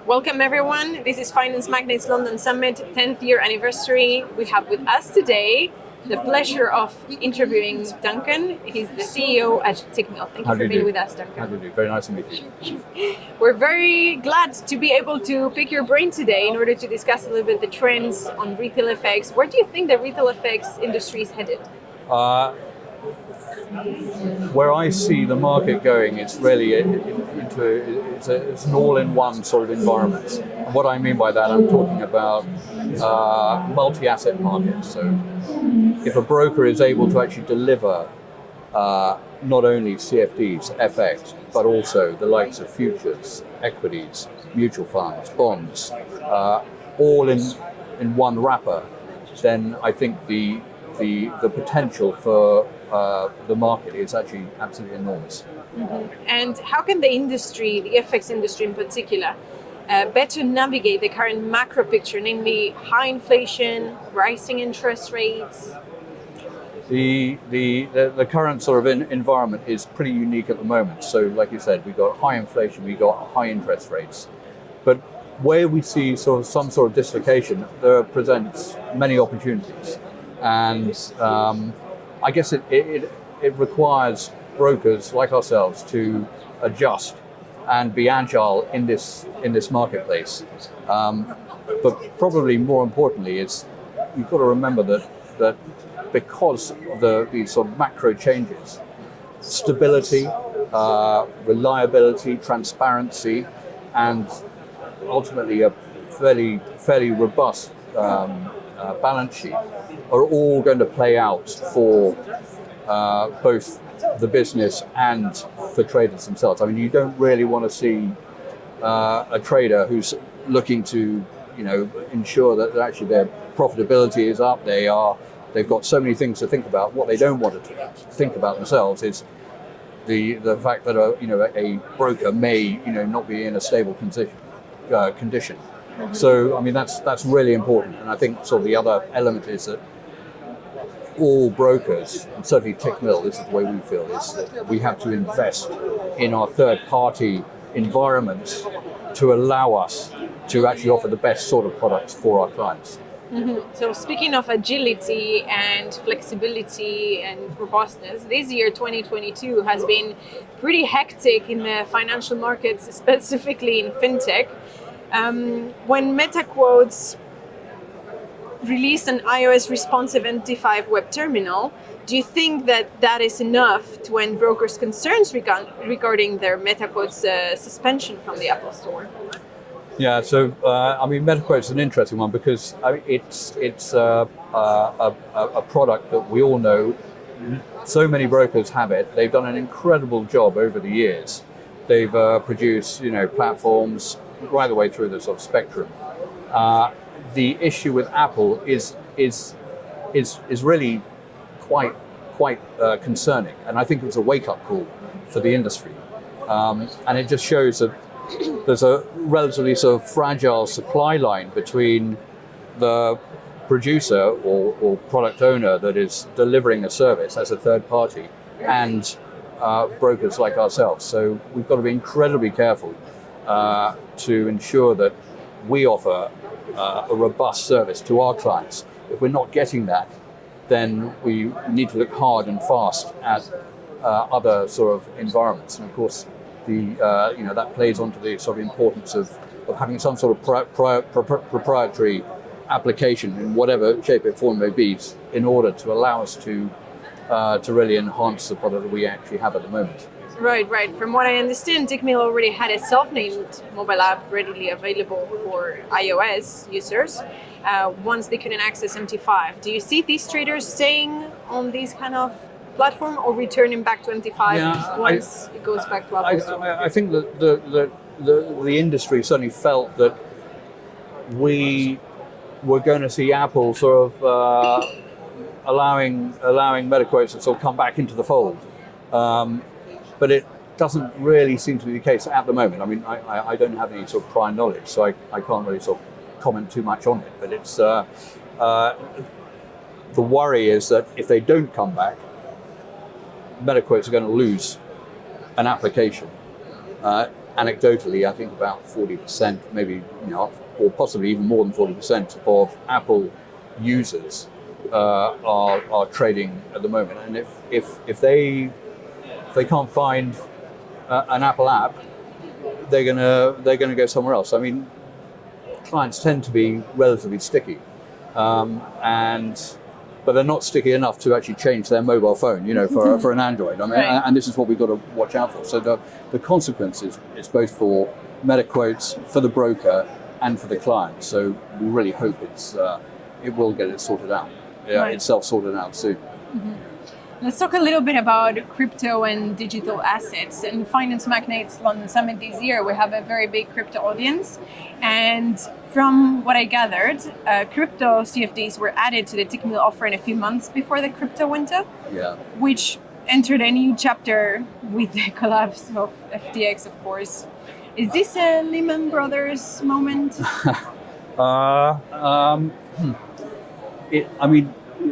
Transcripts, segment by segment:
Welcome everyone. This is Finance Magnates London Summit 10th year anniversary. We have with us today the pleasure of interviewing Duncan. He's the CEO at Tickmill. Thank you for being with us, Duncan. How do you do? Very nice to meet you. We're very glad to be able to pick your brain today in order to discuss a little bit the trends on retail FX. Where do you think the retail FX industry is headed? Where I see the market going, it's really it's an all-in-one sort of environment. And what I mean by that, I'm talking about multi-asset markets. So if a broker is able to actually deliver not only CFDs, FX, but also the likes of futures, equities, mutual funds, bonds, all in one wrapper, then I think the potential for the market is actually absolutely enormous. Mm-hmm. And how can the industry, the FX industry in particular, better navigate the current macro picture, namely high inflation, rising interest rates? The current sort of environment is pretty unique at the moment. So, like you said, we've got high inflation, we've got high interest rates, but where we see some sort of dislocation, there presents many opportunities, and I guess it requires brokers like ourselves to adjust and be agile in this marketplace. But probably more importantly, is you've got to remember that because of these sort of macro changes, stability, reliability, transparency, and ultimately a fairly robust balance sheet are all going to play out for both the business and for traders themselves. I mean, you don't really want to see a trader who's looking to, ensure that actually their profitability is up. They've got so many things to think about. What they don't want to think about themselves is the fact that a broker may not be in a stable condition. Mm-hmm. So I mean that's really important, and I think sort of the other element is that all brokers, and certainly Tickmill, this is the way we feel, is that we have to invest in our third-party environment to allow us to actually offer the best sort of products for our clients. Mm-hmm. So speaking of agility and flexibility and robustness, this year 2022 has been pretty hectic in the financial markets, specifically in Fintech. When Metaquotes released an iOS responsive MT5 web terminal, do you think that is enough to end brokers' concerns regarding their Metaquotes suspension from the Apple Store? Yeah, so I mean, Metaquotes is an interesting one because it's a product that we all know. So many brokers have it. They've done an incredible job over the years. They've produced platforms right the way through the sort of spectrum. The issue with Apple is really quite concerning, and I think it was a wake-up call for the industry, and it just shows that there's a relatively sort of fragile supply line between the producer or product owner that is delivering a service as a third party and brokers like ourselves. So we've got to be incredibly careful to ensure that we offer a robust service to our clients. If we're not getting that, then we need to look hard and fast at other sort of environments. And of course, that plays onto the sort of importance of having some sort of proprietary application in whatever shape or form it may be, in order to allow us to really enhance the product that we actually have at the moment. Right. From what I understand, Tickmill already had a self-named mobile app readily available for iOS users once they couldn't access MT5. Do you see these traders staying on this kind of platform or returning back to MT5 once it goes back to Apple? I think that the industry certainly felt that we were going to see Apple sort of allowing Metaquotes to sort of come back into the fold. But it doesn't really seem to be the case at the moment. I mean, I don't have any sort of prior knowledge, so I can't really sort of comment too much on it. But it's the worry is that if they don't come back, Metaquotes are going to lose an application. anecdotally, I think about 40%, maybe or possibly even more than 40% of Apple users are trading at the moment. And if they can't find an Apple app, they're gonna go somewhere else. I mean, clients tend to be relatively sticky, but they're not sticky enough to actually change their mobile phone, for an Android. I mean, right. and this is what we've got to watch out for. So the consequences is both for Metaquotes, for the broker, and for the client. So we really hope it will get it sorted out, right. itself sorted out soon. Mm-hmm. Let's talk a little bit about crypto and digital assets. In Finance Magnates London Summit this year, we have a very big crypto audience. And from what I gathered, crypto CFDs were added to the Tickmill offering a few months before the crypto winter, which entered a new chapter with the collapse of FTX, of course. Is this a Lehman Brothers moment?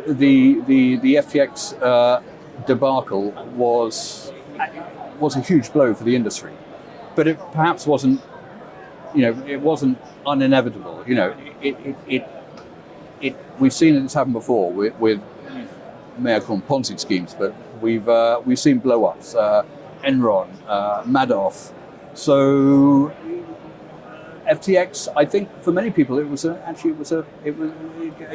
The FTX debacle was a huge blow for the industry, but it perhaps wasn't. It wasn't uninevitable. We've seen this happen before with may I call them Ponzi schemes, but we've seen blow-ups, Enron, Madoff. So FTX, I think for many people it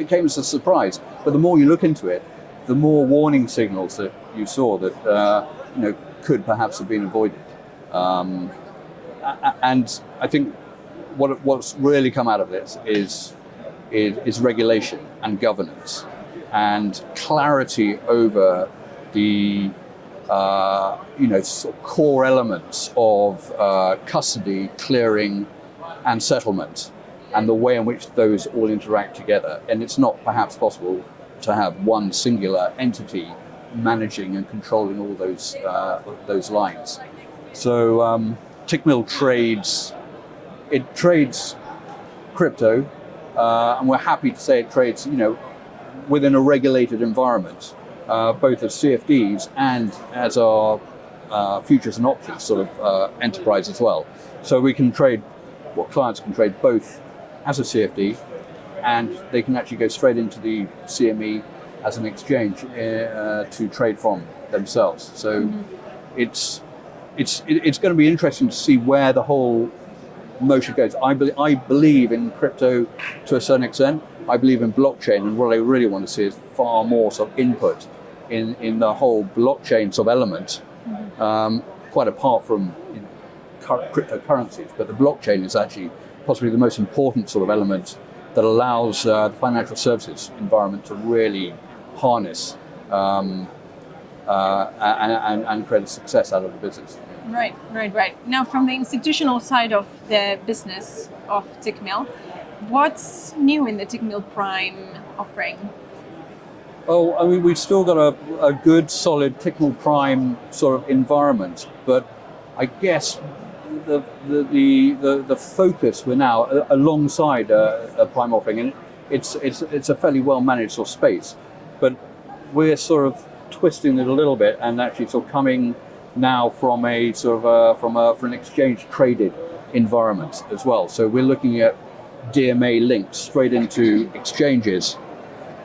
came as a surprise. But the more you look into it, the more warning signals that you saw that could perhaps have been avoided. And I think what's really come out of this is regulation and governance and clarity over the sort of core elements of custody, clearing, and settlement, and the way in which those all interact together. And it's not perhaps possible to have one singular entity managing and controlling all those lines. So Tickmill trades crypto, and we're happy to say it trades, within a regulated environment, both as CFDs and as our futures and options sort of enterprise as well. So we can trade. Clients can trade both as a CFD, and they can actually go straight into the CME as an exchange to trade from themselves. So it's going to be interesting to see where the whole motion goes. I believe in crypto to a certain extent. I believe in blockchain, and what I really want to see is far more sort of input in the whole blockchain sort of element, quite apart from cryptocurrencies. But the blockchain is actually possibly the most important sort of element that allows the financial services environment to really harness and create a success out of the business. Right. Now, from the institutional side of the business of Tickmill, what's new in the Tickmill Prime offering? Oh, I mean, we've still got a good, solid Tickmill Prime sort of environment, but I guess the focus we're now alongside a Prime offering, and it's a fairly well managed sort of space, but we're sort of twisting it a little bit and actually sort of coming now from a sort of from an exchange traded environment as well. So we're looking at DMA links straight into exchanges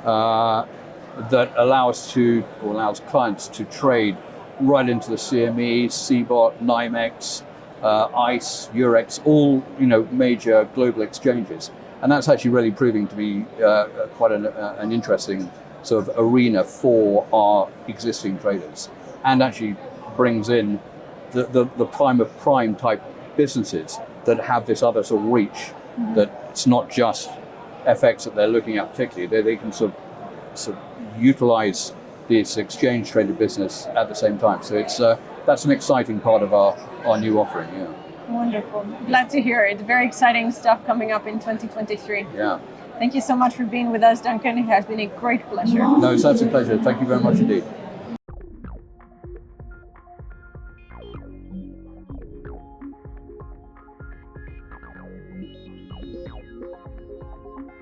that allows clients to trade right into the CME, CBOT, NYMEX, ICE, Eurex, all major global exchanges, and that's actually really proving to be quite an interesting sort of arena for our existing traders, and actually brings in the prime of prime type businesses that have this other sort of reach. That it's not just FX that they're looking at particularly. They can sort of utilize this exchange traded business at the same time. So it's that's an exciting part of our new offering. Yeah. Wonderful. Glad to hear it. Very exciting stuff coming up in 2023. Yeah. Thank you so much for being with us, Duncan. It has been a great pleasure. No, it's absolute pleasure. Thank you very much indeed.